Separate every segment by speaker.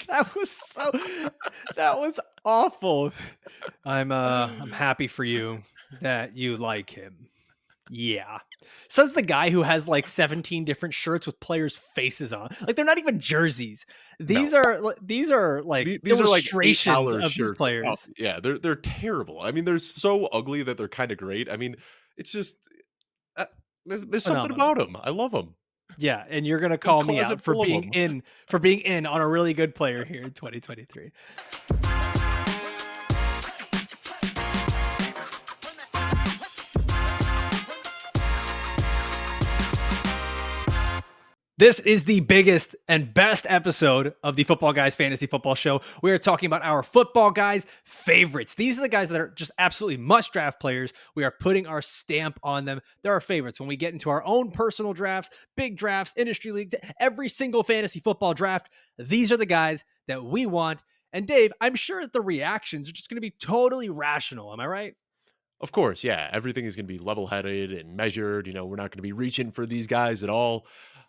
Speaker 1: That was so that was awful. I'm happy for you that you like him. Yeah. Says the guy who has like 17 different shirts with players' faces on. Like they're not even jerseys.
Speaker 2: No.
Speaker 1: These are like
Speaker 2: These are like
Speaker 1: illustrations
Speaker 2: $8
Speaker 1: of these
Speaker 2: shirts. Oh,
Speaker 1: players.
Speaker 2: yeah, they're terrible. I mean, they're so ugly that they're kinda great. I mean, it's just, uh,
Speaker 1: It's
Speaker 2: there's something
Speaker 1: phenomenal.
Speaker 2: about them. I love them.
Speaker 1: Yeah, and you're gonna
Speaker 2: A
Speaker 1: call me
Speaker 2: closet
Speaker 1: out
Speaker 2: full of them.
Speaker 1: for being in on a really good player here in 2023. This is the biggest and best episode of the Football Guys Fantasy Football Show. We are talking about our football guys' favorites. These are the guys that are just absolutely must draft players. We are putting our stamp on them. They're our favorites. When we get into our own personal drafts, big drafts, industry league, every single fantasy football draft, these are the guys that we want. And Dave, I'm sure that the reactions are just going to be totally rational. Am I right?
Speaker 2: Of course, yeah, everything is gonna be level-headed and measured. We're not gonna be reaching for these guys at all.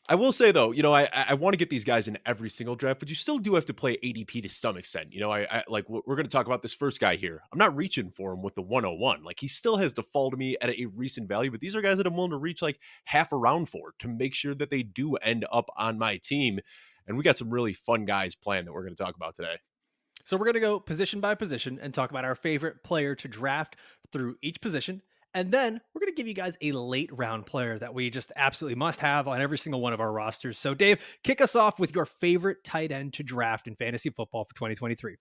Speaker 2: I will say though, I wanna get these guys in every single draft, but you still do have to play ADP to some extent. I like, we're gonna talk about this first guy here. I'm not reaching for him with the 101. Like, he still has to fall to me at a recent value, but these are guys that I'm willing to reach, like, half a round for to make sure that they do end up on my team, and we got some really fun guys planned that we're gonna talk about today.
Speaker 1: So we're going to go position by position and talk about our favorite player to draft through each position. And then we're going to give you guys a late round player that we just absolutely must have on every single one of our rosters. So Dave, kick us off with your favorite tight end to draft in fantasy football for 2023.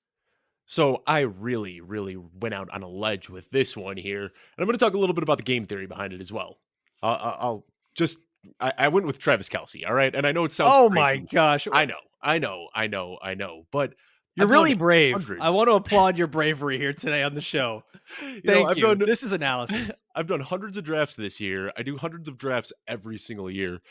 Speaker 2: So I really, really went out on a ledge with this one here, and I'm going to talk a little bit about the game theory behind it as well. I'll just I went with Travis Kelce, all right, and I know it sounds
Speaker 1: Oh my
Speaker 2: crazy.
Speaker 1: gosh.
Speaker 2: I know, but
Speaker 1: You're
Speaker 2: I've done
Speaker 1: really brave. I
Speaker 2: hundreds.
Speaker 1: want to applaud your bravery here today on the show. Thank
Speaker 2: I've
Speaker 1: you.
Speaker 2: done
Speaker 1: This is analysis.
Speaker 2: I've done hundreds of drafts this year. I do hundreds of drafts every single year.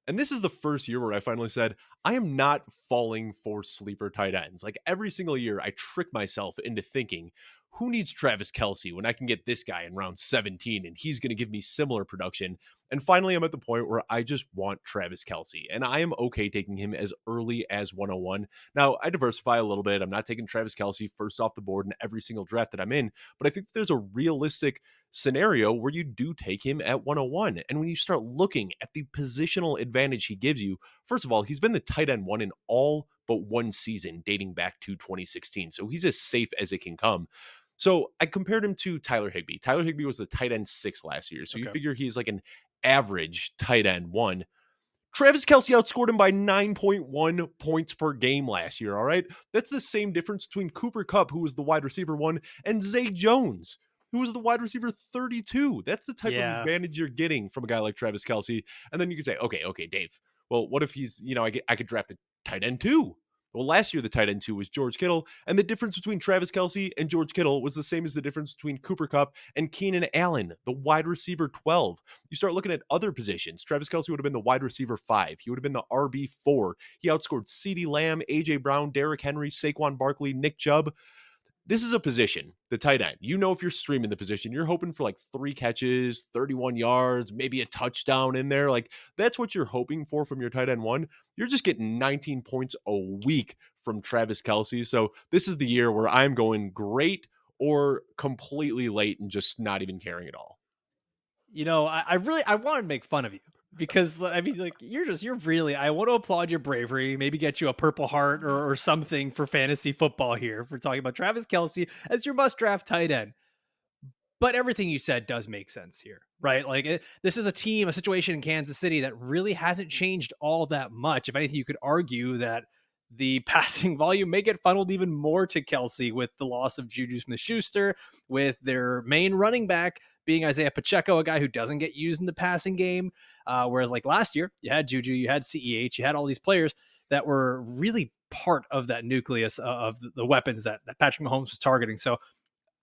Speaker 2: And this is the first year where I finally said, I am not falling for sleeper tight ends. Like, every single year, I trick myself into thinking, who needs Travis Kelce when I can get this guy in round 17 and he's going to give me similar production? And finally, I'm at the point where I just want Travis Kelce, and I am okay taking him as early as 101. Now, I diversify a little bit. I'm not taking Travis Kelce first off the board in every single draft that I'm in, but I think there's a realistic scenario where you do take him at 101. And when you start looking at the positional advantage he gives you, first of all, he's been the tight end one in all but one season dating back to 2016. So he's as safe as it can come. So I compared him to Tyler Higbee. Tyler Higbee was the tight end 6 last year. So you
Speaker 1: Okay.
Speaker 2: figure he's like an average tight end 1. Travis Kelce outscored him by 9.1 points per game last year, all right? That's the same difference between Cooper Kupp, who was the wide receiver 1, and Zay Jones, who was the wide receiver 32. That's the type of
Speaker 1: Yeah.
Speaker 2: advantage you're getting from a guy like Travis Kelce. And then you could say, okay, Dave, well, what if he's, I could draft a tight end 2. Well, last year the tight end 2 was George Kittle, and the difference between Travis Kelce and George Kittle was the same as the difference between Cooper Kupp and Keenan Allen, the wide receiver 12. You start looking at other positions. Travis Kelce would have been the wide receiver 5. He would have been the RB4. He outscored CeeDee Lamb, A.J. Brown, Derrick Henry, Saquon Barkley, Nick Chubb. This is a position, the tight end. If you're streaming the position, you're hoping for like 3 catches, 31 yards, maybe a touchdown in there. Like, that's what you're hoping for from your tight end 1. You're just getting 19 points a week from Travis Kelce. So this is the year where I'm going great or completely late and just not even caring at all.
Speaker 1: I want to make fun of you because I mean, like, you're really, I want to applaud your bravery, maybe get you a purple heart or something for fantasy football here for talking about Travis Kelce as your must draft tight end. But everything you said does make sense here, right? Like, this is a situation in Kansas City that really hasn't changed all that much. If anything, you could argue that the passing volume may get funneled even more to Kelce with the loss of Juju Smith-Schuster, with their main running back being Isaiah Pacheco, a guy who doesn't get used in the passing game. Whereas like last year, you had Juju, you had CEH, you had all these players that were really part of that nucleus of the weapons that Patrick Mahomes was targeting. So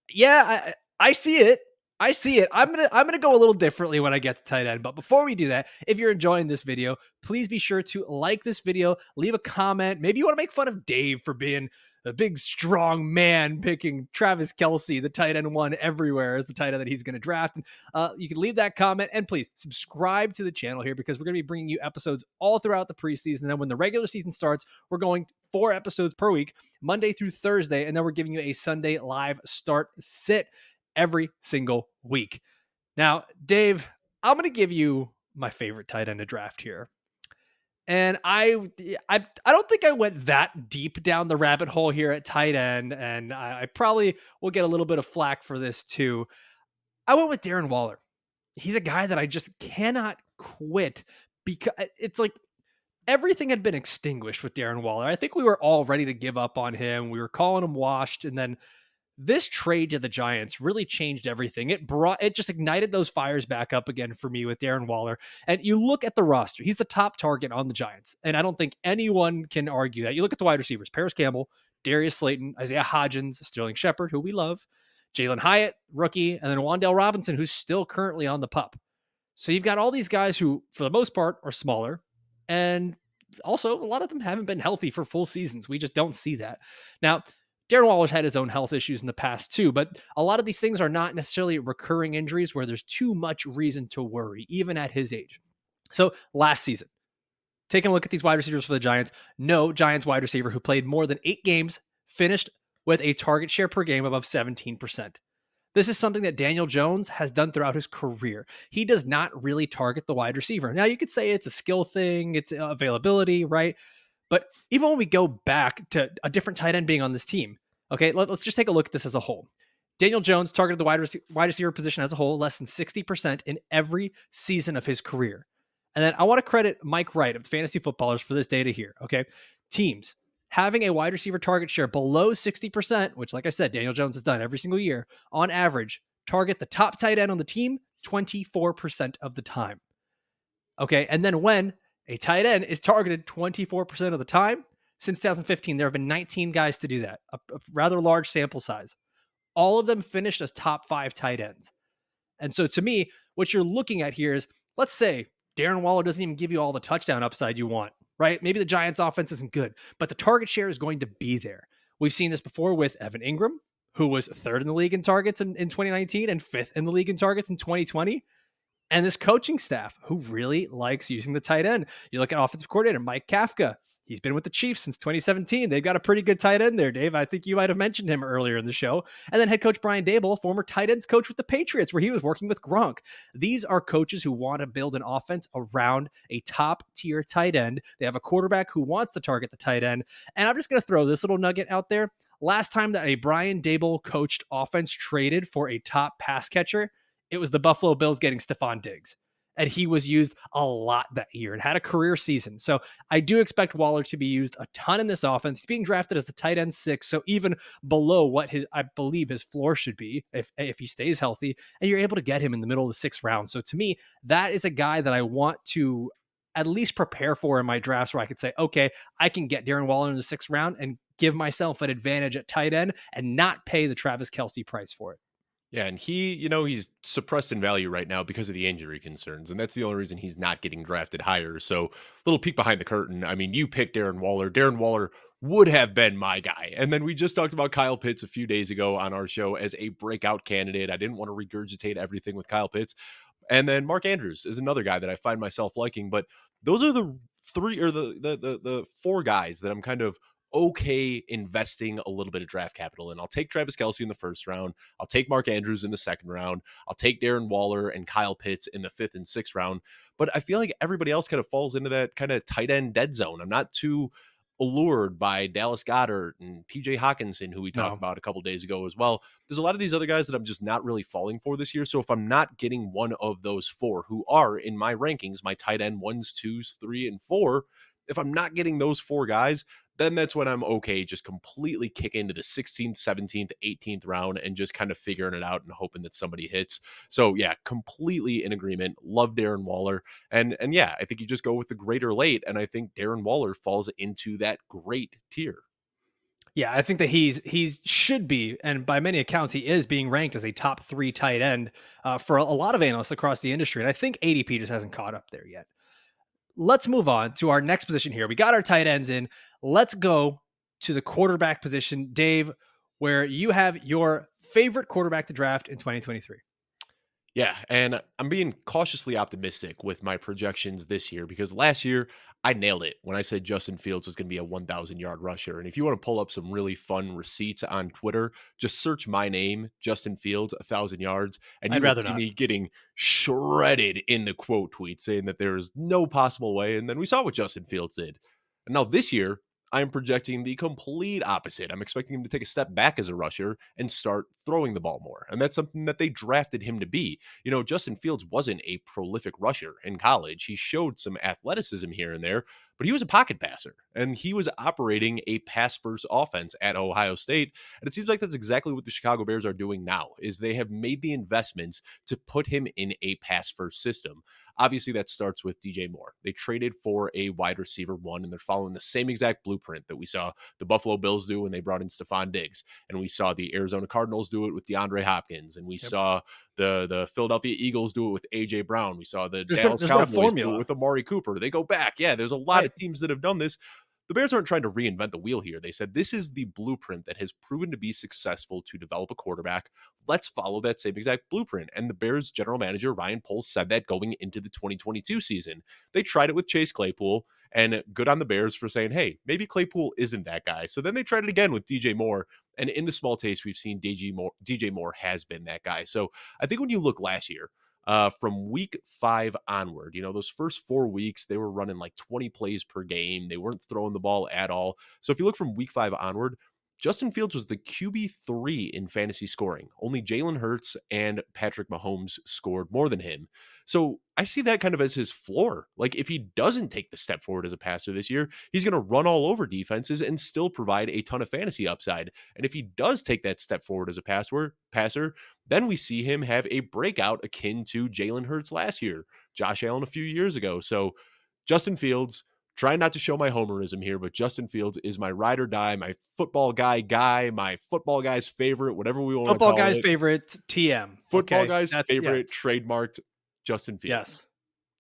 Speaker 1: yeah, I see it. I see it. I'm gonna go a little differently when I get to tight end. But before we do that, if you're enjoying this video, please be sure to like this video, leave a comment. Maybe you want to make fun of Dave for being a big strong man picking Travis Kelce, the tight end 1 everywhere as the tight end that he's going to draft. And you can leave that comment and please subscribe to the channel here because we're going to be bringing you episodes all throughout the preseason. And then when the regular season starts, we're going 4 episodes per week, Monday through Thursday, and then we're giving you a Sunday live start sit every single week. Now, Dave, I'm going to give you my favorite tight end to draft here. And I don't think I went that deep down the rabbit hole here at tight end, and I probably will get a little bit of flack for this too. I went with Darren Waller. He's a guy that I just cannot quit because it's like everything had been extinguished with Darren Waller. I think we were all ready to give up on him. We were calling him washed, and then this trade to the Giants really changed everything. It just ignited those fires back up again for me with Darren Waller. And you look at the roster, he's the top target on the Giants. And I don't think anyone can argue that. You look at the wide receivers, Paris Campbell, Darius Slayton, Isaiah Hodgins, Sterling Shepard, who we love, Jalen Hyatt, rookie, and then Wan'Dale Robinson, who's still currently on the pup. So you've got all these guys who, for the most part, are smaller. And also, a lot of them haven't been healthy for full seasons. We just don't see that. Now, Darren Waller's had his own health issues in the past too, but a lot of these things are not necessarily recurring injuries where there's too much reason to worry, even at his age. So last season, taking a look at these wide receivers for the Giants, no Giants wide receiver who played more than 8 games finished with a target share per game above 17%. This is something that Daniel Jones has done throughout his career. He does not really target the wide receiver. Now, you could say it's a skill thing, it's availability, right? But even when we go back to a different tight end being on this team, okay, let's just take a look at this as a whole. Daniel Jones targeted the wide receiver position as a whole less than 60% in every season of his career. And then I want to credit Mike Wright of the Fantasy Footballers for this data here, okay? Teams having a wide receiver target share below 60%, which, like I said, Daniel Jones has done every single year, on average, target the top tight end on the team 24% of the time. Okay, and then when a tight end is targeted 24% of the time, since 2015, there have been 19 guys to do that, a rather large sample size. All of them finished as top 5 tight ends. And so to me, what you're looking at here is, let's say Darren Waller doesn't even give you all the touchdown upside you want, right? Maybe the Giants offense isn't good, but the target share is going to be there. We've seen this before with Evan Ingram, who was 3rd in the league in targets in 2019 and 5th in the league in targets in 2020. And this coaching staff who really likes using the tight end. You look at offensive coordinator Mike Kafka. He's been with the Chiefs since 2017. They've got a pretty good tight end there, Dave. I think you might have mentioned him earlier in the show. And then head coach Brian Daboll, former tight ends coach with the Patriots, where he was working with Gronk. These are coaches who want to build an offense around a top tier tight end. They have a quarterback who wants to target the tight end. And I'm just going to throw this little nugget out there. Last time that a Brian Daboll coached offense traded for a top pass catcher, it was the Buffalo Bills getting Stephon Diggs. And he was used a lot that year and had a career season. So I do expect Waller to be used a ton in this offense. He's being drafted as the tight end 6, so even below what I believe his floor should be if he stays healthy, and you're able to get him in the middle of the 6th round. So to me, that is a guy that I want to at least prepare for in my drafts where I could say, okay, I can get Darren Waller in the 6th round and give myself an advantage at tight end and not pay the Travis Kelce price for it.
Speaker 2: Yeah, and he's suppressed in value right now because of the injury concerns, and that's the only reason he's not getting drafted higher. So, little peek behind the curtain. I mean, you picked Darren Waller. Darren Waller would have been my guy. And then we just talked about Kyle Pitts a few days ago on our show as a breakout candidate. I didn't want to regurgitate everything with Kyle Pitts. And then Mark Andrews is another guy that I find myself liking, but those are the 3 or the 4 guys that I'm kind of okay investing a little bit of draft capital in. I'll take Travis Kelce in the 1st round. I'll take Mark Andrews in the 2nd round. I'll take Darren Waller and Kyle Pitts in the 5th and 6th round. But I feel like everybody else kind of falls into that kind of tight end dead zone. I'm not too allured by Dallas Goedert and TJ Hawkinson, who we talked about a couple days ago as well. There's a lot of these other guys that I'm just not really falling for this year. So if I'm not getting one of those 4 who are in my rankings, my tight end 1s, 2s, 3, and 4, if I'm not getting those 4 guys, then that's when I'm okay just completely kick into the 16th, 17th, 18th round and just kind of figuring it out and hoping that somebody hits. So yeah, completely in agreement. Love Darren Waller. And yeah, I think you just go with the great or late. And I think Darren Waller falls into that great tier.
Speaker 1: Yeah, I think that he should be, and by many accounts, he is being ranked as a top 3 tight end for a lot of analysts across the industry. And I think ADP just hasn't caught up there yet. Let's move on to our next position here. We got our tight ends in. Let's go to the quarterback position, Dave, where you have your favorite quarterback to draft in 2023.
Speaker 2: Yeah, and I'm being cautiously optimistic with my projections this year because last year I nailed it when I said Justin Fields was going to be a 1,000-yard rusher. And if you want to pull up some really fun receipts on Twitter, just search my name, Justin Fields, 1,000 yards, and you
Speaker 1: I'd
Speaker 2: will
Speaker 1: rather
Speaker 2: see
Speaker 1: not.
Speaker 2: me getting shredded in the quote tweet saying that there is no possible way. And then we saw what Justin Fields did. And now this year, I'm projecting the complete opposite. I'm expecting him to take a step back as a rusher and start throwing the ball more. And that's something that they drafted him to be. Justin Fields wasn't a prolific rusher in college. He showed some athleticism here and there, but he was a pocket passer and he was operating a pass first offense at Ohio State. And it seems like that's exactly what the Chicago Bears are doing now is they have made the investments to put him in a pass first system. Obviously, that starts with DJ Moore. They traded for a wide receiver one, and they're following the same exact blueprint that we saw the Buffalo Bills do when they brought in Stephon Diggs. And we saw the Arizona Cardinals do it with DeAndre Hopkins. And we
Speaker 1: Yep.
Speaker 2: saw the Philadelphia Eagles do it with AJ Brown. We saw the
Speaker 1: There's been
Speaker 2: Dallas
Speaker 1: there's been a
Speaker 2: Cowboys do it
Speaker 1: formula,
Speaker 2: with Amari Cooper. They go back. Yeah, there's a lot
Speaker 1: right?
Speaker 2: of teams that have done this. The Bears aren't trying to reinvent the wheel here. They said this is the blueprint that has proven to be successful to develop a quarterback. Let's follow that same exact blueprint. And the Bears general manager, Ryan Poles, said that going into the 2022 season. They tried it with Chase Claypool, and good on the Bears for saying, hey, maybe Claypool isn't that guy. So then they tried it again with DJ Moore. And in the small taste, we've seen DJ Moore has been that guy. So I think when you look last year, from week 5 onward, those first 4 weeks, they were running like 20 plays per game. They weren't throwing the ball at all. So if you look from week 5 onward, Justin Fields was the QB3 in fantasy scoring. Only Jalen Hurts and Patrick Mahomes scored more than him. So I see that kind of as his floor. Like if he doesn't take the step forward as a passer this year, he's going to run all over defenses and still provide a ton of fantasy upside. And if he does take that step forward as a passer, then we see him have a breakout akin to Jalen Hurts last year, Josh Allen a few years ago. So Justin Fields, trying not to show my homerism here, but Justin Fields is my ride or die, my football guy, my football guy's favorite, whatever we want to
Speaker 1: Football
Speaker 2: call
Speaker 1: guy's
Speaker 2: it.
Speaker 1: favorite TM.
Speaker 2: Football
Speaker 1: Okay,
Speaker 2: guy's
Speaker 1: that's yes,
Speaker 2: favorite trademarked Justin Fields.
Speaker 1: yes.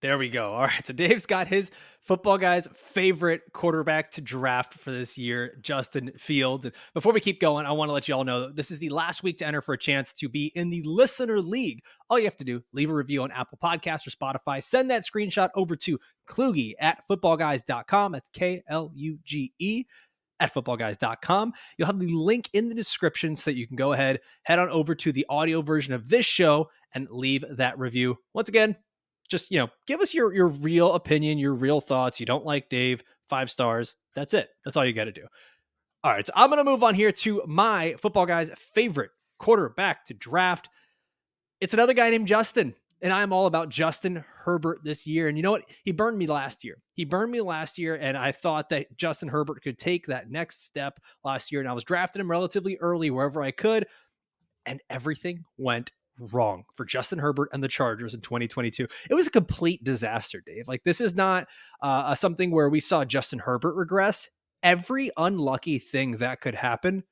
Speaker 1: There we go. All right. So Dave's got his football guy's favorite quarterback to draft for this year, Justin Fields. And before we keep going, I want to let you all know that this is the last week to enter for a chance to be in the listener league. All you have to do, leave a review on Apple Podcasts or Spotify. Send that screenshot over to Kluge at footballguys.com. That's KLUGE at footballguys.com. You'll have the link in the description so that you can go ahead, head on over to the audio version of this show and leave that review. Once again, just, give us your real opinion, your real thoughts. You don't like Dave, 5 stars. That's it. That's all you got to do. All right. So I'm going to move on here to my football guy's favorite quarterback to draft. It's another guy named Justin, and I'm all about Justin Herbert this year. And you know what? He burned me last year. And I thought that Justin Herbert could take that next step last year. And I was drafting him relatively early wherever I could. And everything went wrong for Justin Herbert and the Chargers in 2022. It was a complete disaster, Dave. Like, this is not something where we saw Justin Herbert regress. Every unlucky thing that could happen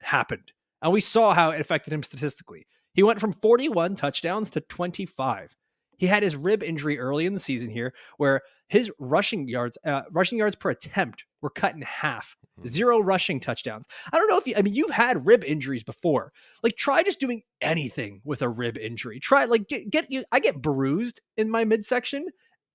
Speaker 1: happened. And we saw how it affected him statistically. He went from 41 touchdowns to 25. He had his rib injury early in the season here, where his rushing yards per attempt were cut in half. 0 rushing touchdowns. I don't know if you've had rib injuries before. Like, try just doing anything with a rib injury. Try I get bruised in my midsection,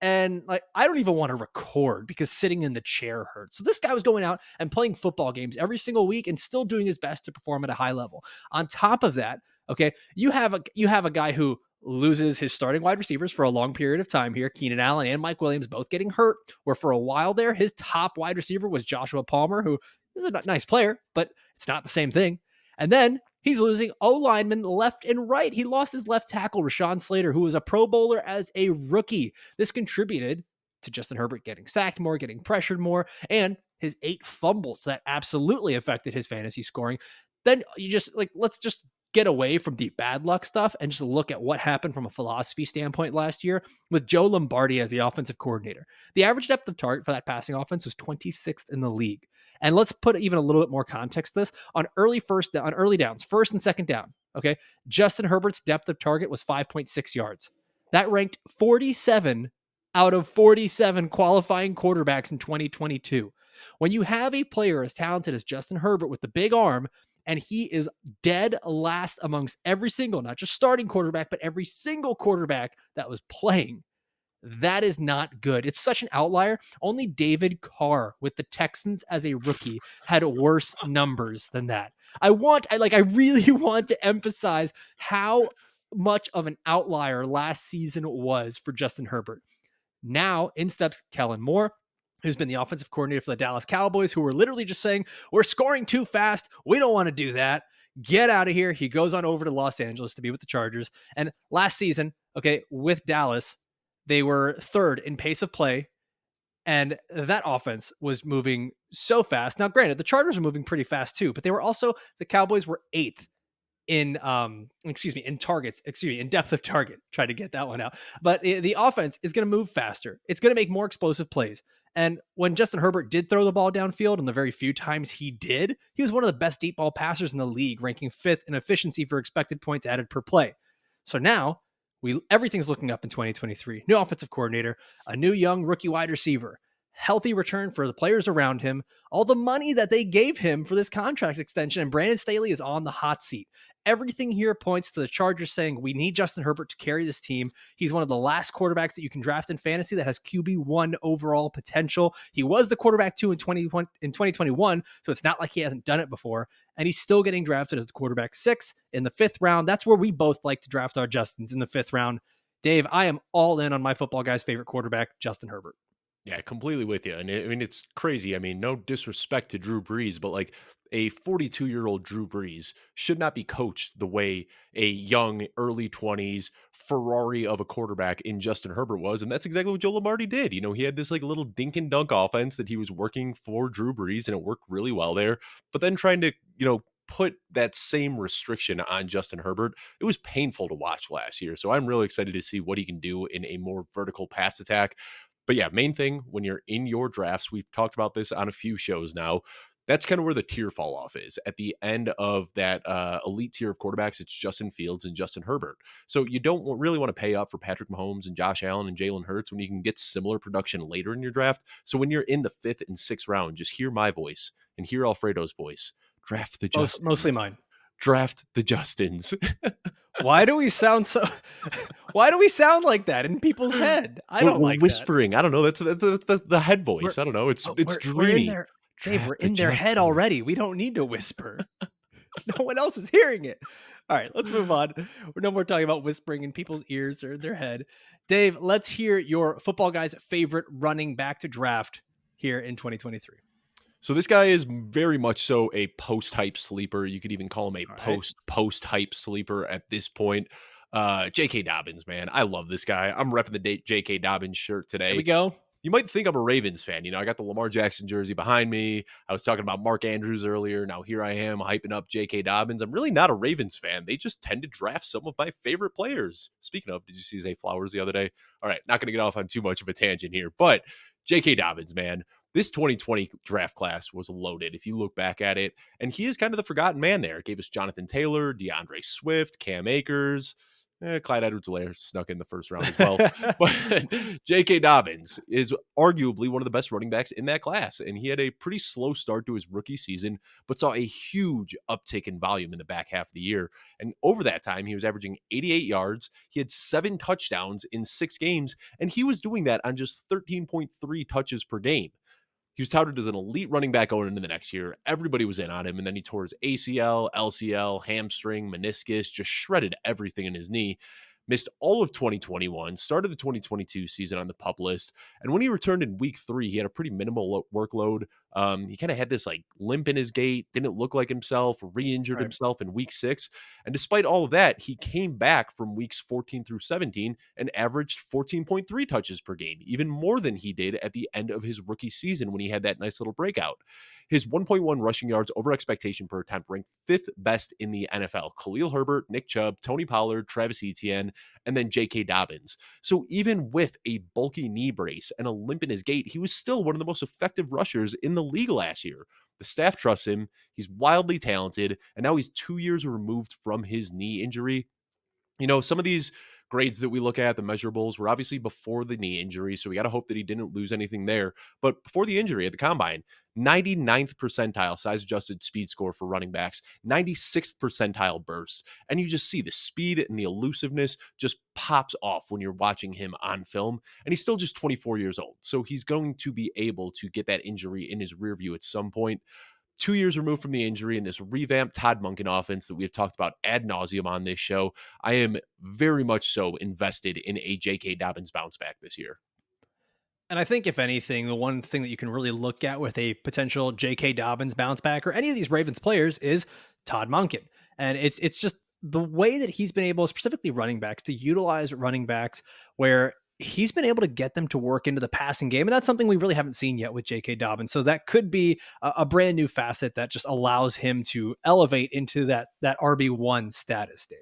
Speaker 1: and like I don't even want to record because sitting in the chair hurts. So this guy was going out and playing football games every single week and still doing his best to perform at a high level. On top of that, okay, you have a guy who loses his starting wide receivers for a long period of time here. Keenan Allen and Mike Williams both getting hurt, where for a while there, his top wide receiver was Joshua Palmer, who is a nice player, but it's not the same thing. And then he's losing O-linemen left and right. He lost his left tackle, Rashawn Slater, who was a Pro Bowler as a rookie. This contributed to Justin Herbert getting sacked more, getting pressured more, and his 8 fumbles that absolutely affected his fantasy scoring. Then you just let's just get away from the bad luck stuff and just look at what happened from a philosophy standpoint last year with Joe Lombardi as the offensive coordinator. The average depth of target for that passing offense was 26th in the league. And let's put even a little bit more context to this. On early downs, first and second down, okay, Justin Herbert's depth of target was 5.6 yards. That ranked 47 out of 47 qualifying quarterbacks in 2022. When you have a player as talented as Justin Herbert with the big arm, and he is dead last amongst every single, not just starting quarterback, but every single quarterback that was playing. That is not good. It's such an outlier. Only David Carr with the Texans as a rookie had worse numbers than that. I really want to emphasize how much of an outlier last season was for Justin Herbert. Now in steps Kellen Moore, who's been the offensive coordinator for the Dallas Cowboys, who were literally just saying, we're scoring too fast. We don't want to do that. Get out of here. He goes on over to Los Angeles to be with the Chargers. And last season, okay, with Dallas, they were third in pace of play. And that offense was moving so fast. Now, granted, the Chargers are moving pretty fast too, but the Cowboys were eighth in in depth of target. Try to get that one out. But the offense is going to move faster. It's going to make more explosive plays. And when Justin Herbert did throw the ball downfield, and the very few times he did, he was one of the best deep ball passers in the league, ranking fifth in efficiency for expected points added per play. So now everything's looking up in 2023. New offensive coordinator, a new young rookie wide receiver, healthy return for the players around him, all the money that they gave him for this contract extension, and Brandon Staley is on the hot seat. Everything here points to the Chargers saying, we need Justin Herbert to carry this team. He's one of the last quarterbacks that you can draft in fantasy that has QB1 overall potential. He was the quarterback 2 in 2021, so it's not like he hasn't done it before. And he's still getting drafted as the quarterback 6 in the 5th round. That's where we both like to draft our Justins, in the 5th round. Dave, I am all in on my football guy's favorite quarterback, Justin Herbert.
Speaker 2: Yeah, completely with you. And I mean, it's crazy. I mean, no disrespect to Drew Brees, but like a 42-year-old Drew Brees should not be coached the way a young, early 20s Ferrari of a quarterback in Justin Herbert was. And that's exactly what Joe Lombardi did. You know, he had this like little dink and dunk offense that he was working for Drew Brees, and it worked really well there. But then trying to, put that same restriction on Justin Herbert, it was painful to watch last year. So I'm really excited to see what he can do in a more vertical pass attack. But yeah, main thing when you're in your drafts, we've talked about this on a few shows now. That's kind of where the tier fall off is. At the end of that elite tier of quarterbacks, it's Justin Fields and Justin Herbert. So you don't really want to pay up for Patrick Mahomes and Josh Allen and Jalen Hurts when you can get similar production later in your draft. So when you're in the 5th and 6th round, just hear my voice and hear Alfredo's voice. Draft the Justins.
Speaker 1: Mostly mine.
Speaker 2: Draft the Justins.
Speaker 1: Why do we sound why do we sound like that in people's head?
Speaker 2: We're whispering. That. I don't know. That's the head voice. I don't know. It's dreamy.
Speaker 1: Dave, we're in their head already. We don't need to whisper. No one else is hearing it. All right, let's move on. We're no more talking about whispering in people's ears or in their head. Dave, let's hear your football guy's favorite running back to draft here in 2023.
Speaker 2: So this guy is very much so a post-hype sleeper. You could even call him a post-hype sleeper at this point. J.K. Dobbins, man. I love this guy. I'm repping the J.K. Dobbins shirt today.
Speaker 1: There we go.
Speaker 2: You might think I'm a Ravens fan. You know, I got the Lamar Jackson jersey behind me. I was talking about Mark Andrews earlier. Now here I am hyping up J.K. Dobbins. I'm really not a Ravens fan. They just tend to draft some of my favorite players. Speaking of, did you see Zay Flowers the other day? All right, not going to get off on too much of a tangent here, but J.K. Dobbins, man. This 2020 draft class was loaded if you look back at it, and he is kind of the forgotten man there. It gave us Jonathan Taylor, DeAndre Swift, Cam Akers, Clyde Edwards-Helaire snuck in the first round as well. But J.K. Dobbins is arguably one of the best running backs in that class, and he had a pretty slow start to his rookie season, but saw a huge uptick in volume in the back half of the year. And over that time, he was averaging 88 yards. He had 7 touchdowns in 6 games, and he was doing that on just 13.3 touches per game. He was touted as an elite running back going into the next year. Everybody was in on him, and then he tore his ACL, LCL, hamstring, meniscus, just shredded everything in his knee. Missed all of 2021, started the 2022 season on the PUP list, and when he returned in week 3, he had a pretty minimal workload. He kind of had this like limp in his gait, didn't look like himself, re-injured himself in week 6. And despite all of that, he came back from weeks 14 through 17 and averaged 14.3 touches per game, even more than he did at the end of his rookie season when he had that nice little breakout. His 1.1 rushing yards over expectation per attempt ranked 5th best in the NFL. Khalil Herbert, Nick Chubb, Tony Pollard, Travis Etienne, and then J.K. Dobbins. So even with a bulky knee brace and a limp in his gait, he was still one of the most effective rushers in the league last year. The staff trusts him. He's wildly talented, and now he's 2 years removed from his knee injury. You know, some of these grades that we look at, the measurables, were obviously before the knee injury, so we got to hope that he didn't lose anything there. But before the injury at the combine, 99th percentile size adjusted speed score for running backs, 96th percentile burst. And you just see the speed and the elusiveness just pops off when you're watching him on film. And he's still just 24 years old. So he's going to be able to get that injury in his rear view at some point. 2 years removed from the injury in this revamped Todd Monken offense that we have talked about ad nauseum on this show, I am very much so invested in a J.K. Dobbins bounce back this year.
Speaker 1: And I think, if anything, the one thing that you can really look at with a potential J.K. Dobbins bounce back or any of these Ravens players is Todd Monken. And it's just the way that he's been able, specifically running backs, to utilize running backs where he's been able to get them to work into the passing game. And that's something we really haven't seen yet with J.K. Dobbins. So that could be a brand new facet that just allows him to elevate into that RB1 status, Dave.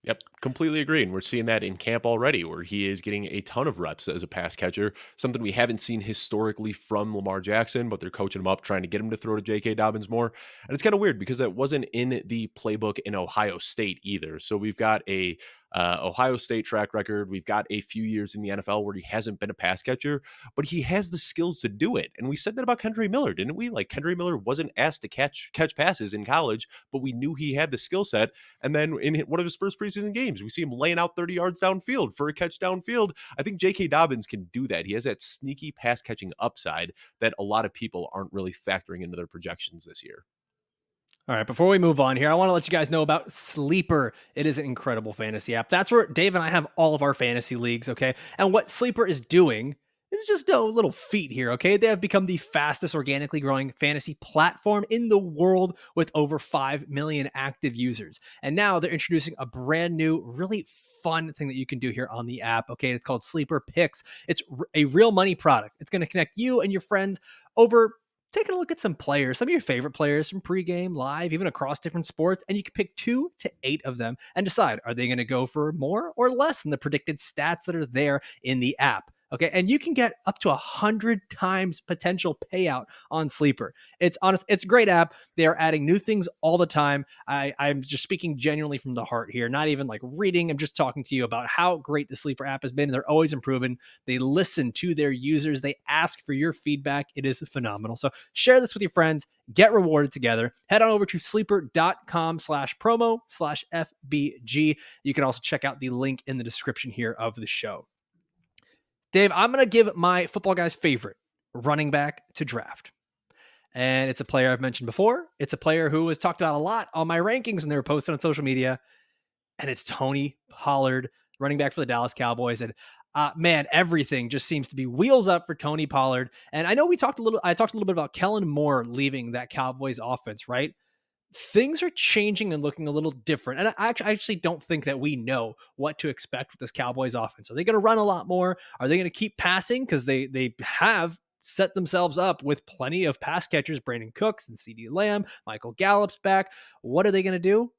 Speaker 2: Yep, completely agree. And we're seeing that in camp already, where he is getting a ton of reps as a pass catcher, something we haven't seen historically from Lamar Jackson, but they're coaching him up, trying to get him to throw to J.K. Dobbins more. And it's kind of weird because that wasn't in the playbook in Ohio State either. So we've got a Ohio State track record. We've got a few years in the NFL where he hasn't been a pass catcher, but he has the skills to do it. And we said that about Kendry Miller, didn't we? Like, Kendry Miller wasn't asked to catch passes in college, but we knew he had the skill set. And then in one of his first preseason games, we see him laying out 30 yards downfield for a catch downfield. I think J.K. Dobbins can do that. He has that sneaky pass catching upside that a lot of people aren't really factoring into their projections this year.
Speaker 1: All right, before we move on here, I want to let you guys know about Sleeper. It is an incredible fantasy app. That's where Dave and I have all of our fantasy leagues, okay? And what Sleeper is doing is just a little feat here, okay? They have become the fastest organically growing fantasy platform in the world with over 5 million active users. And now they're introducing a brand new, really fun thing that you can do here on the app, okay? It's called Sleeper Picks. It's a real money product. It's going to connect you and your friends over taking a look at some players, some of your favorite players from pregame, live, even across different sports, and you can pick 2 to 8 of them and decide, are they going to go for more or less than the predicted stats that are there in the app? Okay. And you can get up to 100 times potential payout on Sleeper. It's honest. It's a great app. They are adding new things all the time. I'm just speaking genuinely from the heart here, not even like reading. I'm just talking to you about how great the Sleeper app has been. They're always improving. They listen to their users. They ask for your feedback. It is phenomenal. So share this with your friends. Get rewarded together. Head on over to sleeper.com/promo/FBG. You can also check out the link in the description here of the show. Dave, I'm going to give my football guy's favorite running back to draft. And it's a player I've mentioned before. It's a player who was talked about a lot on my rankings when they were posted on social media. And it's Tony Pollard, running back for the Dallas Cowboys. And man, everything just seems to be wheels up for Tony Pollard. And I know I talked a little bit about Kellen Moore leaving that Cowboys offense, right? Things are changing and looking a little different. And I actually don't think that we know what to expect with this Cowboys offense. Are they going to run a lot more? Are they going to keep passing? Because they have set themselves up with plenty of pass catchers, Brandon Cooks and CeeDee Lamb, Michael Gallup's back. What are they going to do?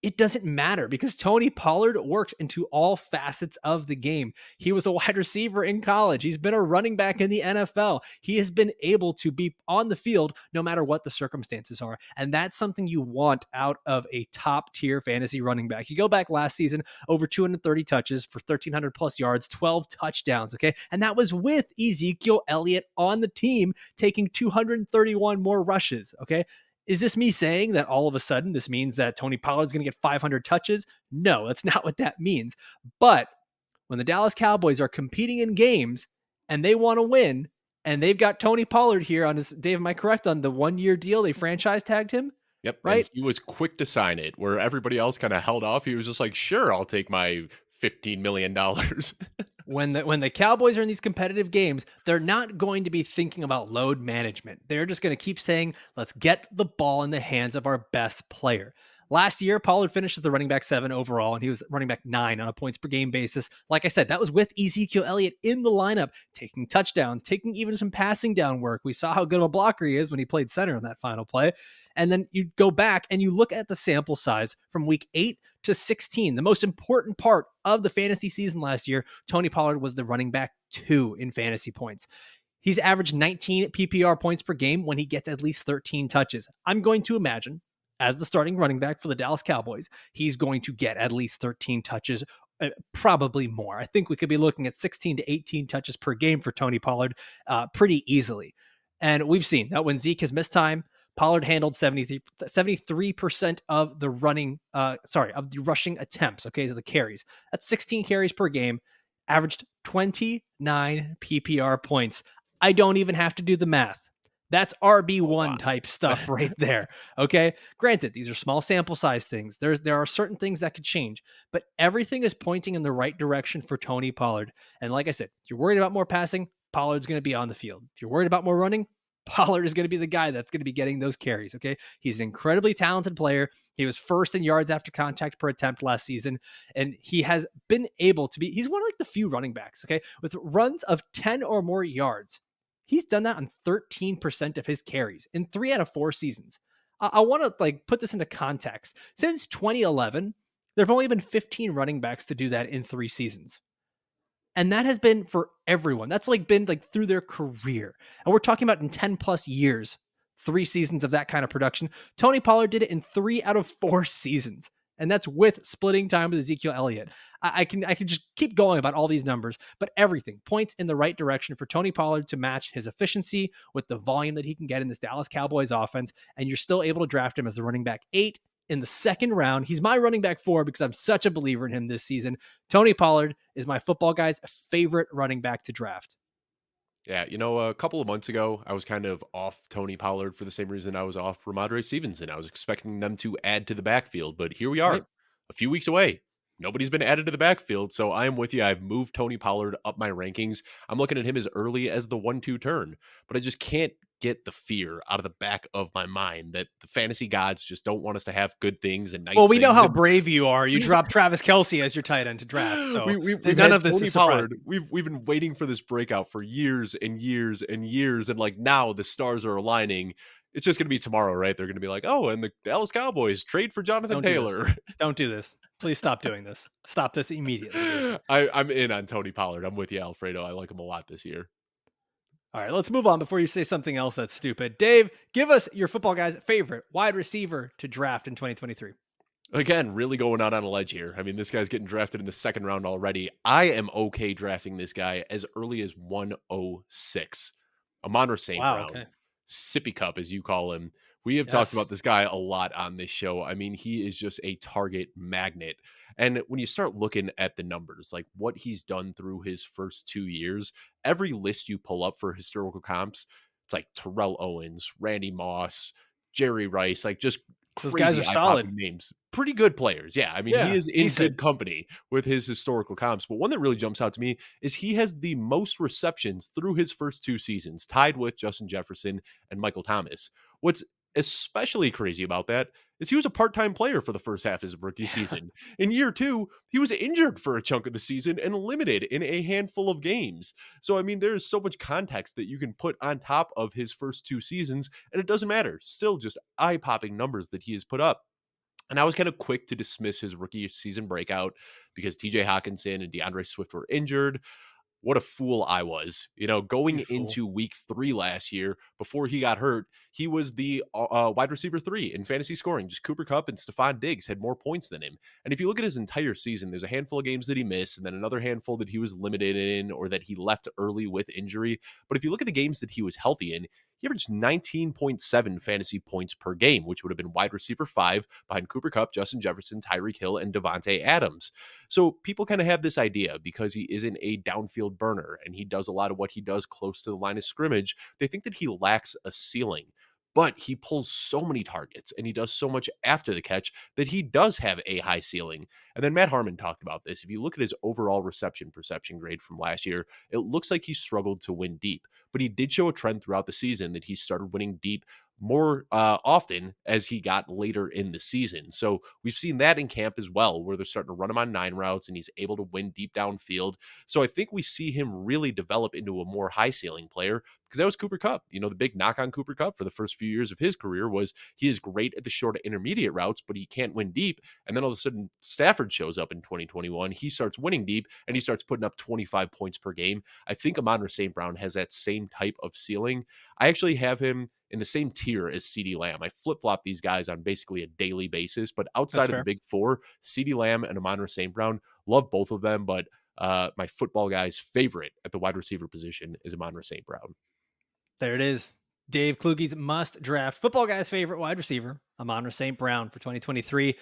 Speaker 1: It doesn't matter because Tony Pollard works into all facets of the game. He was a wide receiver in college. He's been a running back in the NFL. He has been able to be on the field no matter what the circumstances are. And that's something you want out of a top tier fantasy running back. You go back last season, over 230 touches for 1,300 plus yards, 12 touchdowns. Okay. And that was with Ezekiel Elliott on the team taking 231 more rushes. Okay. Is this me saying that all of a sudden this means that Tony Pollard is going to get 500 touches? No, that's not what that means. But when the Dallas Cowboys are competing in games and they want to win, and they've got Tony Pollard here on his, Dave, am I correct on the 1-year deal? They franchise tagged him?
Speaker 2: Yep.
Speaker 1: Right?
Speaker 2: And he was quick to sign it, where everybody else kind of held off. He was just like, sure, I'll take my $15 million.
Speaker 1: When the Cowboys are in these competitive games, they're not going to be thinking about load management. They're just going to keep saying, let's get the ball in the hands of our best player. Last year, Pollard finished as the running back 7 overall, and he was running back 9 on a points per game basis. Like I said, that was with Ezekiel Elliott in the lineup, taking touchdowns, taking even some passing down work. We saw how good of a blocker he is when he played center in that final play. And then you go back and you look at the sample size from week 8 to 16. The most important part of the fantasy season last year, Tony Pollard was the running back 2 in fantasy points. He's averaged 19 PPR points per game when he gets at least 13 touches. I'm going to imagine, as the starting running back for the Dallas Cowboys, he's going to get at least 13 touches, probably more. I think we could be looking at 16 to 18 touches per game for Tony Pollard pretty easily. And we've seen that when Zeke has missed time, Pollard handled 73% of the of the rushing attempts. Okay, so the carries. That's 16 carries per game, averaged 29 PPR points. I don't even have to do the math. That's
Speaker 2: Oh,
Speaker 1: RB1
Speaker 2: wow.
Speaker 1: type stuff right there. Okay. Granted, these are small sample size things. There are certain things that could change, but everything is pointing in the right direction for Tony Pollard. And like I said, if you're worried about more passing, Pollard's going to be on the field. If you're worried about more running, Pollard is going to be the guy that's going to be getting those carries. Okay. He's an incredibly talented player. He was first in yards after contact per attempt last season. And he has been able to he's one of like the few running backs, okay, with runs of 10 or more yards. He's done that on 13% of his carries in 3 out of 4 seasons. I want to like put this into context. Since 2011, there have only been 15 running backs to do that in 3 seasons. And that has been for everyone. That's like been like through their career. And we're talking about in 10 plus years, 3 seasons of that kind of production. Tony Pollard did it in 3 out of 4 seasons. And that's with splitting time with Ezekiel Elliott. I can just keep going about all these numbers, but everything points in the right direction for Tony Pollard to match his efficiency with the volume that he can get in this Dallas Cowboys offense. And you're still able to draft him as the running back 8 in the second round. He's my running back 4 because I'm such a believer in him this season. Tony Pollard is my football guy's favorite running back to draft.
Speaker 2: Yeah, you know, a couple of months ago, I was kind of off Tony Pollard for the same reason I was off Ramondre Stevenson. I was expecting them to add to the backfield, but here we
Speaker 1: Right?
Speaker 2: are, a few weeks away. Nobody's been added to the backfield, so I am with you. I've moved Tony Pollard up my rankings. I'm looking at him as early as the 1-2 turn, but I just can't get the fear out of the back of my mind that the fantasy gods just don't want us to have good things and
Speaker 1: Well,
Speaker 2: nice
Speaker 1: we know
Speaker 2: things.
Speaker 1: how
Speaker 2: And
Speaker 1: brave you are. You dropped Travis Kelce as your tight end to draft, so
Speaker 2: we've
Speaker 1: none
Speaker 2: had
Speaker 1: of this
Speaker 2: Tony
Speaker 1: is
Speaker 2: Pollard.
Speaker 1: surprising.
Speaker 2: We've been waiting for this breakout for years and years and years, and like now the stars are aligning. It's just gonna be tomorrow, right? They're gonna be like, oh, and the Dallas Cowboys trade for Jonathan
Speaker 1: Don't do this.
Speaker 2: Taylor.
Speaker 1: Don't do this. Please stop doing this. Stop this immediately, Dave.
Speaker 2: I'm in on Tony Pollard. I'm with you, Alfredo. I like him a lot this year.
Speaker 1: All right, let's move on before you say something else that's stupid. Dave, give us your football guy's favorite wide receiver to draft in 2023.
Speaker 2: Again, really going out on a ledge here. I mean, this guy's getting drafted in the second round already. I am okay drafting this guy as early as 106. Amon-Ra St.
Speaker 1: Wow,
Speaker 2: Brown,
Speaker 1: okay.
Speaker 2: Sippy Cup, as you call him. We have talked
Speaker 1: Yes.
Speaker 2: about this guy a lot on this show. I mean, he is just a target magnet. And when you start looking at the numbers, like what he's done through his first 2 years, every list you pull up for historical comps, it's like Terrell Owens, Randy Moss, Jerry Rice, like just
Speaker 1: Those guys are
Speaker 2: crazy
Speaker 1: solid.
Speaker 2: eye-popping names. Pretty good players. Yeah, I mean, he
Speaker 1: Yeah,
Speaker 2: is in
Speaker 1: decent.
Speaker 2: good company with his historical comps, but one that really jumps out to me is he has the most receptions through his first 2 seasons, tied with Justin Jefferson and Michael Thomas. What's especially crazy about that is he was a part-time player for the first half of his rookie
Speaker 1: Yeah.
Speaker 2: season. In year 2, he was injured for a chunk of the season and limited in a handful of games. So, I mean, there's so much context that you can put on top of his first 2 seasons, and it doesn't matter. Still just eye-popping numbers that he has put up. And I was kind of quick to dismiss his rookie season breakout because TJ Hawkinson and DeAndre Swift were injured. What a fool I was. You know, going
Speaker 1: You fool.
Speaker 2: into week 3 last year, before he got hurt, he was the wide receiver 3 in fantasy scoring. Just Cooper Kupp and Stephon Diggs had more points than him. And if you look at his entire season, there's a handful of games that he missed, and then another handful that he was limited in or that he left early with injury. But if you look at the games that he was healthy in, he averaged 19.7 fantasy points per game, which would have been wide receiver 5 behind Cooper Kupp, Justin Jefferson, Tyreek Hill, and Devontae Adams. So people kind of have this idea because he isn't a downfield burner and he does a lot of what he does close to the line of scrimmage. They think that he lacks a ceiling, but he pulls so many targets and he does so much after the catch that he does have a high ceiling. And then Matt Harmon talked about this. If you look at his overall reception perception grade from last year, it looks like he struggled to win deep, but he did show a trend throughout the season that he started winning deep more often as he got later in the season. So we've seen that in camp as well, where they're starting to run him on 9 routes and he's able to win deep downfield. So I think we see him really develop into a more high ceiling player because that was Cooper Kupp. You know, the big knock on Cooper Kupp for the first few years of his career was he is great at the short intermediate routes, but he can't win deep. And then all of a sudden, Stafford shows up in 2021. He starts winning deep and he starts putting up 25 points per game. I think Amon-Ra St. Brown has that same type of ceiling. I actually have him in the same tier as CeeDee Lamb. I flip-flop these guys on basically a daily basis, but
Speaker 1: That's
Speaker 2: outside of the
Speaker 1: fair.
Speaker 2: big 4, CeeDee Lamb and Amon-Ra St. Brown, love both of them, but my football guy's favorite at the wide receiver position is Amon-Ra St. Brown.
Speaker 1: There it is. Dave Kluge's must draft football guy's favorite wide receiver, Amon-Ra St. Brown for 2023.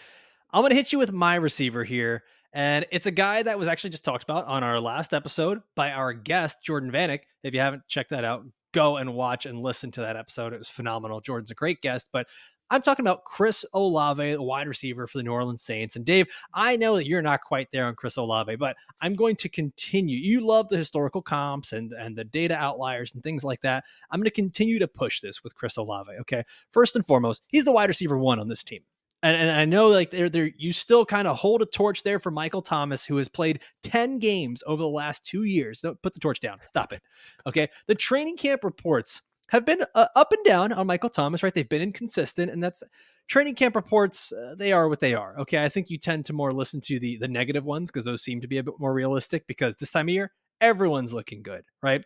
Speaker 1: I'm going to hit you with my receiver here. And it's a guy that was actually just talked about on our last episode by our guest, Jordan Vanek. If you haven't checked that out, go and watch and listen to that episode. It was phenomenal. Jordan's a great guest, but I'm talking about Chris Olave, the wide receiver for the New Orleans Saints. And Dave, I know that you're not quite there on Chris Olave, but I'm going to continue. You love the historical comps and the data outliers and things like that. I'm going to continue to push this with Chris Olave. Okay. First and foremost, he's the wide receiver one on this team. And I know like you still kind of hold a torch there for Michael Thomas, who has played 10 games over the last 2 years. Don't put the torch down. Stop it. Okay. The training camp reports have been up and down on Michael Thomas, right? They've been inconsistent, and that's training camp reports. They are what they are. Okay. I think you tend to more listen to the negative ones because those seem to be a bit more realistic because this time of year, everyone's looking good, right?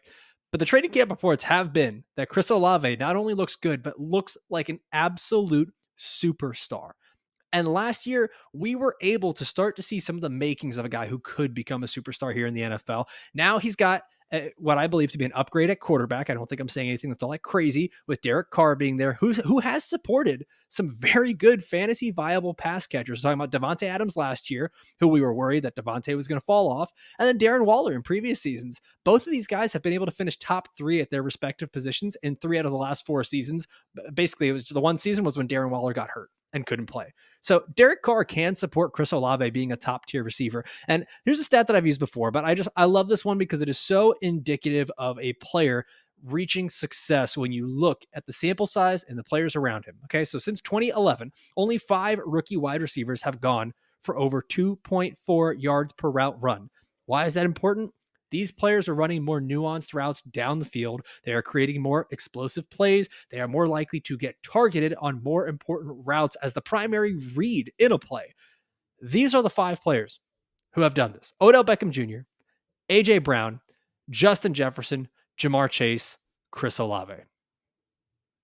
Speaker 1: But the training camp reports have been that Chris Olave not only looks good, but looks like an absolute superstar. And last year, we were able to start to see some of the makings of a guy who could become a superstar here in the NFL. Now he's got what I believe to be an upgrade at quarterback. I don't think I'm saying anything that's all like crazy with Derek Carr being there, who has supported some very good fantasy viable pass catchers. We're talking about Devontae Adams last year, who we were worried that Devontae was going to fall off, and then Darren Waller in previous seasons. Both of these guys have been able to finish top 3 at their respective positions in 3 out of the last 4 seasons. Basically, it was the one season was when Darren Waller got hurt and couldn't play. So Derek Carr can support Chris Olave being a top tier receiver. And here's a stat that I've used before, but I love this one because it is so indicative of a player reaching success when you look at the sample size and the players around him. Okay. So since 2011, only 5 rookie wide receivers have gone for over 2.4 yards per route run. Why is that important? These players are running more nuanced routes down the field. They are creating more explosive plays. They are more likely to get targeted on more important routes as the primary read in a play. These are the 5 players who have done this: Odell Beckham Jr., A.J. Brown, Justin Jefferson, Jamar Chase, Chris Olave.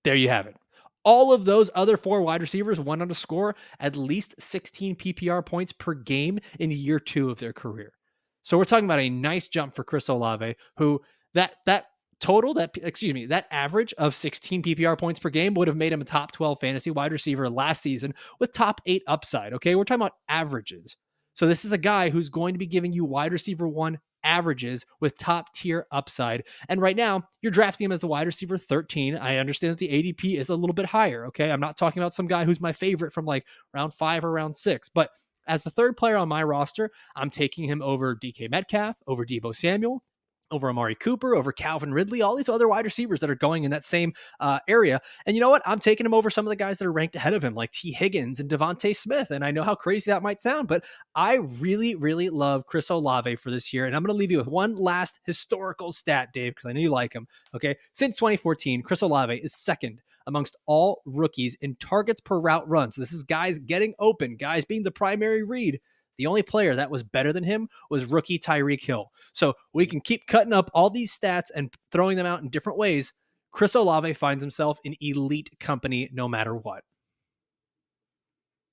Speaker 1: There you have it. All of those other 4 wide receivers went on to score at least 16 PPR points per game in year 2 of their career. So we're talking about a nice jump for Chris Olave, who that average of 16 PPR points per game would have made him a top 12 fantasy wide receiver last season with top 8 upside. Okay. We're talking about averages. So this is a guy who's going to be giving you wide receiver 1 averages with top tier upside. And right now you're drafting him as the wide receiver 13. I understand that the ADP is a little bit higher. Okay. I'm not talking about some guy who's my favorite from like round 5 or round 6, but as the 3rd player on my roster, I'm taking him over DK Metcalf, over Deebo Samuel, over Amari Cooper, over Calvin Ridley, all these other wide receivers that are going in that same area. And you know what? I'm taking him over some of the guys that are ranked ahead of him, like T. Higgins and Devontae Smith. And I know how crazy that might sound, but I really, really love Chris Olave for this year. And I'm going to leave you with one last historical stat, Dave, because I know you like him. Okay. Since 2014, Chris Olave is 2nd amongst all rookies in targets per route run. So this is guys getting open, guys being the primary read. The only player that was better than him was rookie Tyreek Hill. So we can keep cutting up all these stats and throwing them out in different ways. Chris Olave finds himself in elite company no matter what.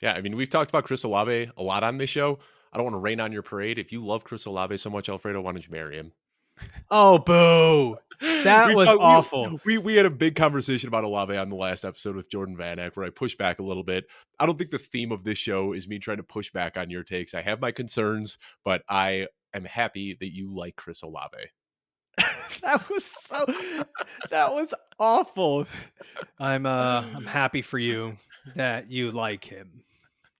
Speaker 2: Yeah, I mean, we've talked about Chris Olave a lot on this show. I don't want to rain on your parade. If you love Chris Olave so much, Alfredo, why don't you marry him?
Speaker 1: Oh, boo. That was awful.
Speaker 2: We had a big conversation about Olave on the last episode with Jordan Vanek where I pushed back a little bit. I don't think the theme of this show is me trying to push back on your takes. I have my concerns, but I am happy that you like Chris Olave.
Speaker 1: That was awful. I'm happy for you that you like him.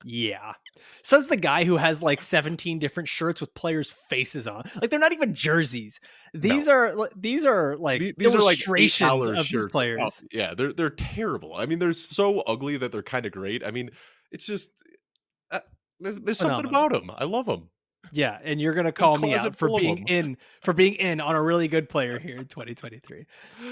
Speaker 1: Yeah. Says the guy who has like 17 different shirts with players' faces on. Like they're not even jerseys. These are like
Speaker 2: these are like
Speaker 1: illustrations of these players.
Speaker 2: Oh, yeah, they're terrible. I mean, they're so ugly that they're kind of great. I mean, it's just there's something about them. I love them.
Speaker 1: Yeah, and you're gonna call me out for being in on a really good player here in 2023.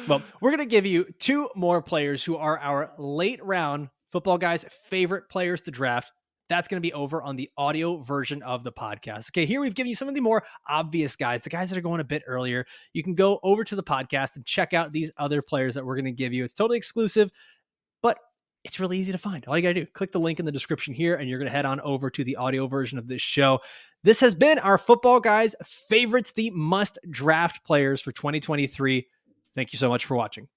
Speaker 1: Well, we're gonna give you 2 more players who are our late round football guys' favorite players to draft. That's going to be over on the audio version of the podcast. Okay, here we've given you some of the more obvious guys, the guys that are going a bit earlier. You can go over to the podcast and check out these other players that we're going to give you. It's totally exclusive, but it's really easy to find. All you got to do, click the link in the description here, and you're going to head on over to the audio version of this show. This has been our football guys' favorites, the must draft players for 2023. Thank you so much for watching.